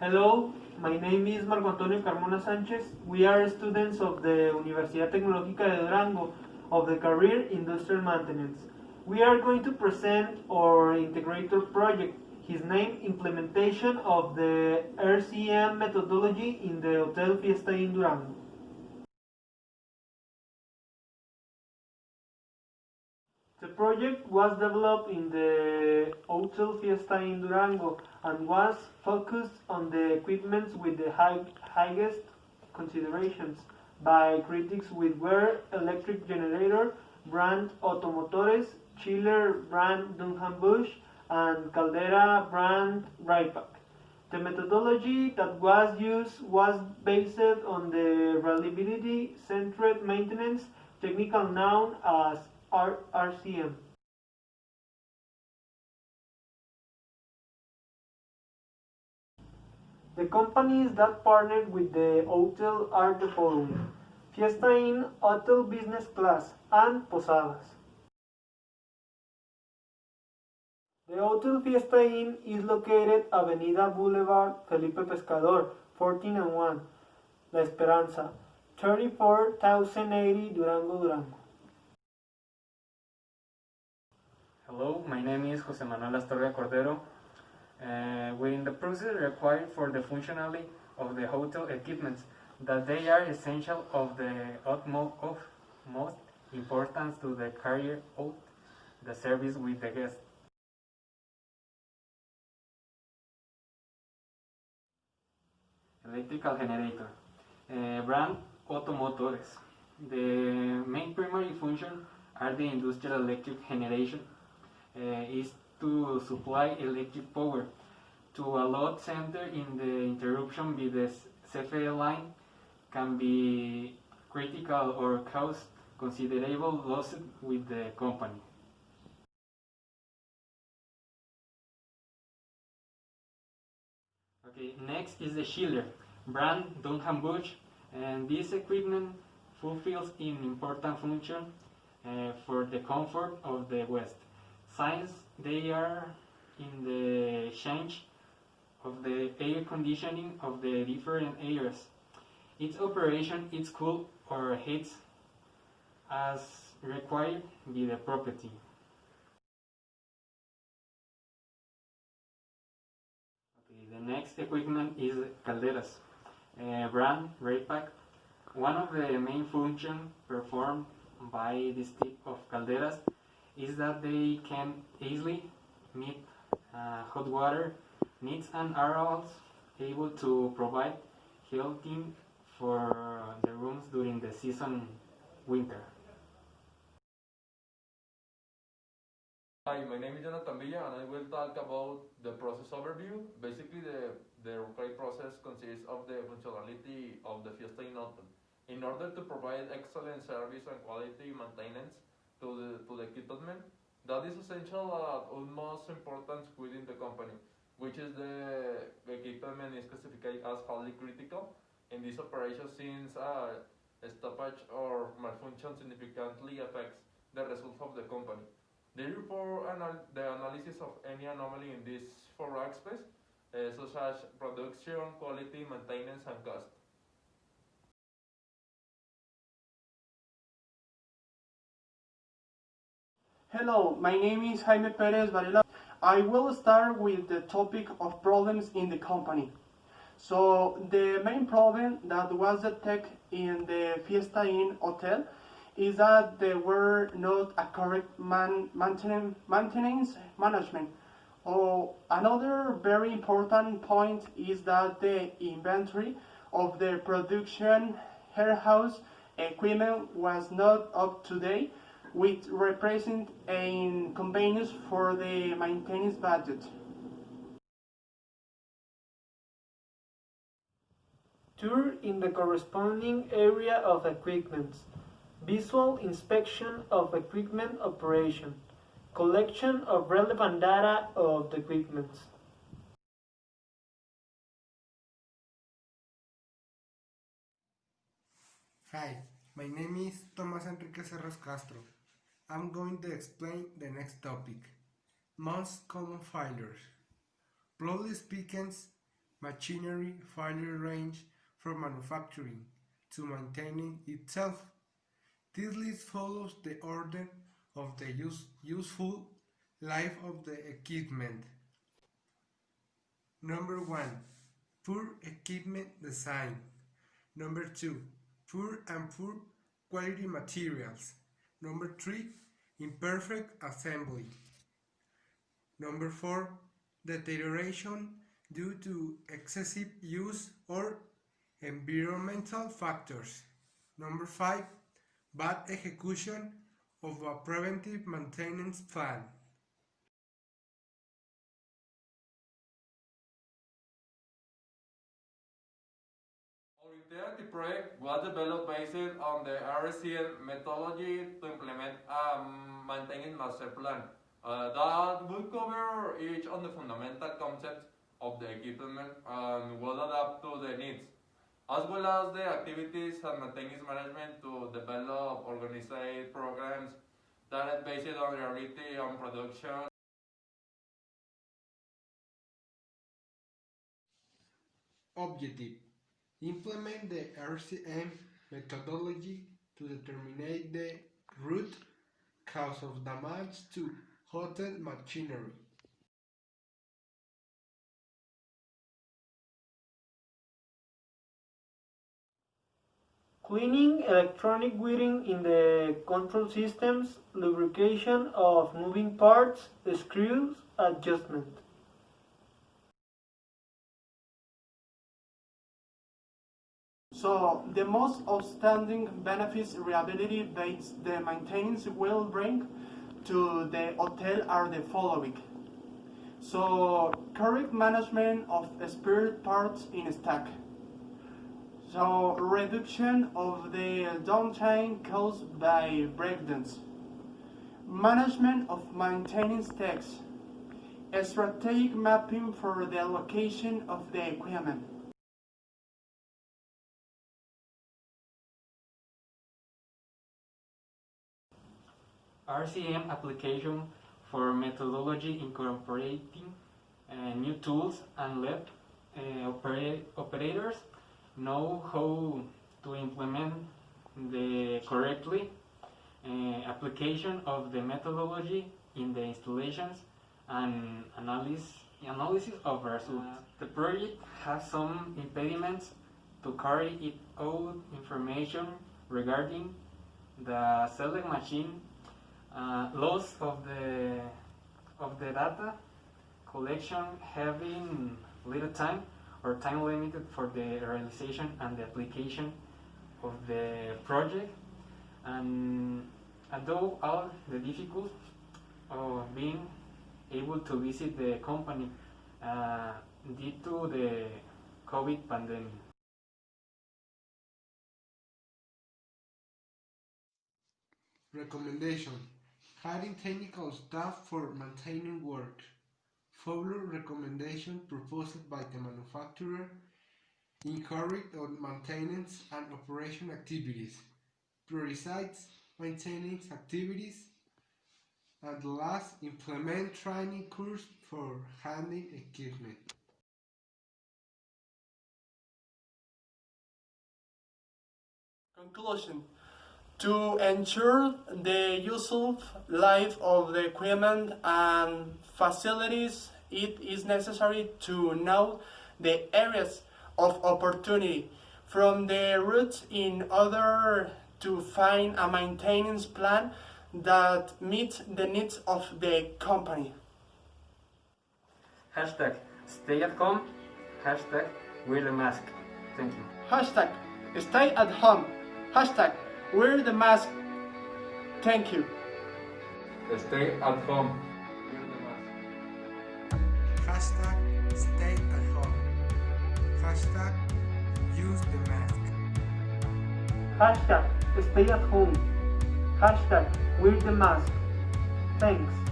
Hello, my name is Marco Antonio Carmona Sanchez. We are students of the Universidad Tecnológica de Durango of the career Industrial Maintenance. We are going to present our integrator project, his name implementation of the RCM methodology in the Hotel Fiesta in Durango. The project was developed in the Hotel Fiesta in Durango and was focused on the equipment with the highest considerations by critics with were electric generator brand Automotores, chiller brand Dunham Bush, and Caldera brand Rypack. The methodology that was used was based on the reliability-centered maintenance technique known as RCM. The companies that partnered with the hotel are the following: Fiesta Inn Hotel Business Class and Posadas. The Hotel Fiesta Inn is located Avenida Boulevard Felipe Pescador, 14 and 1, La Esperanza, 34,080 Durango, Durango. Hello, my name is Jose Manuel Astorga Cordero. Within the process required for the functionality of the hotel equipments, that they are essential of the utmost importance to the carry out the service with the guest. Electrical generator. Brand Automotores. The main primary function are the industrial electric generation. Is to supply electric power to a load center in the interruption with the CFE line can be critical or cause considerable loss with the company. Okay, next is the chiller, brand Dunham Bush, and this equipment fulfills an important function for the comfort of the guest. Since they are in the change of the air conditioning of the different areas. Its operation is cool or heats as required by the property. Okay, the next equipment is calderas, brand Raypack. One of the main functions performed by this type of calderas is that they can easily meet hot water needs and are also able to provide heating for the rooms during the season winter. Hi, my name is Jonathan Villa and I will talk about the process overview. Basically, the required process consists of the functionality of the Fiesta Inn Hotel. In order to provide excellent service and quality maintenance to the equipment, that is essential at utmost importance within the company, which is the equipment is classified as highly critical in this operation since a stoppage or malfunction significantly affects the results of the company. They report the analysis of any anomaly in these four aspects, such as production, quality, maintenance, and cost. Hello, my name is Jaime Perez Varela. I will start with the topic of problems in the company. So the main problem that was detected in the Fiesta Inn Hotel is that there were not a correct maintenance management. Another very important point is that the inventory of the production warehouse equipment was not up to date, which represent an inconvenience for the maintenance budget. Tour in the corresponding area of equipment. Visual inspection of equipment operation. Collection of relevant data of the equipment. Hi, my name is Tomás Enrique Serras Castro. I'm going to explain the next topic, most common failures. Broadly speaking, machinery failure range from manufacturing to maintaining itself. This list follows the order of the useful life of the equipment. Number 1. Poor equipment design. Number 2. Poor and poor quality materials. Number 3. Imperfect assembly. Number 4. Deterioration due to excessive use or environmental factors. Number 5. Bad execution of a preventive maintenance plan. Our interactive project was developed based on the RCN methodology to implement a maintenance master plan that will cover each of the fundamental concepts of the equipment and will adapt to the needs, as well as the activities and maintenance management to develop organized programs that are based on reality and production. Objective: implement the RCM methodology to determine the root cause of damage to hotel machinery. Cleaning electronic wiring in the control systems, lubrication of moving parts, screws, adjustment. So the most outstanding benefits reliability-based the maintenance will bring to the hotel are the following. So correct management of spare parts in stock. So reduction of the downtime caused by breakdowns. Management of maintenance techs. Strategic mapping for the allocation of the equipment. RCM application for methodology incorporating new tools and let operators know how to implement the correctly application of the methodology in the installations and analysis of results. The project has some impediments to carry it out information regarding the select machine, loss of the data collection, having little time or time limited for the realization and the application of the project, and although all the difficulties of being able to visit the company due to the COVID pandemic. Recommendation: hiring technical staff for maintaining work. Follow recommendation proposed by the manufacturer. Encourage on maintenance and operation activities. Prioritize maintenance activities. And last, implement training course for handling equipment. Conclusion: to ensure the useful life of the equipment and facilities, it is necessary to know the areas of opportunity from the routes in order to find a maintenance plan that meets the needs of the company. Hashtag stay at home. Hashtag wear the mask. Thank you. Hashtag stay at home. Hashtag wear the mask. Thank you. Stay at home. Wear the mask. Hashtag stay at home. Hashtag use the mask. Hashtag stay at home. Hashtag wear the mask. Thanks.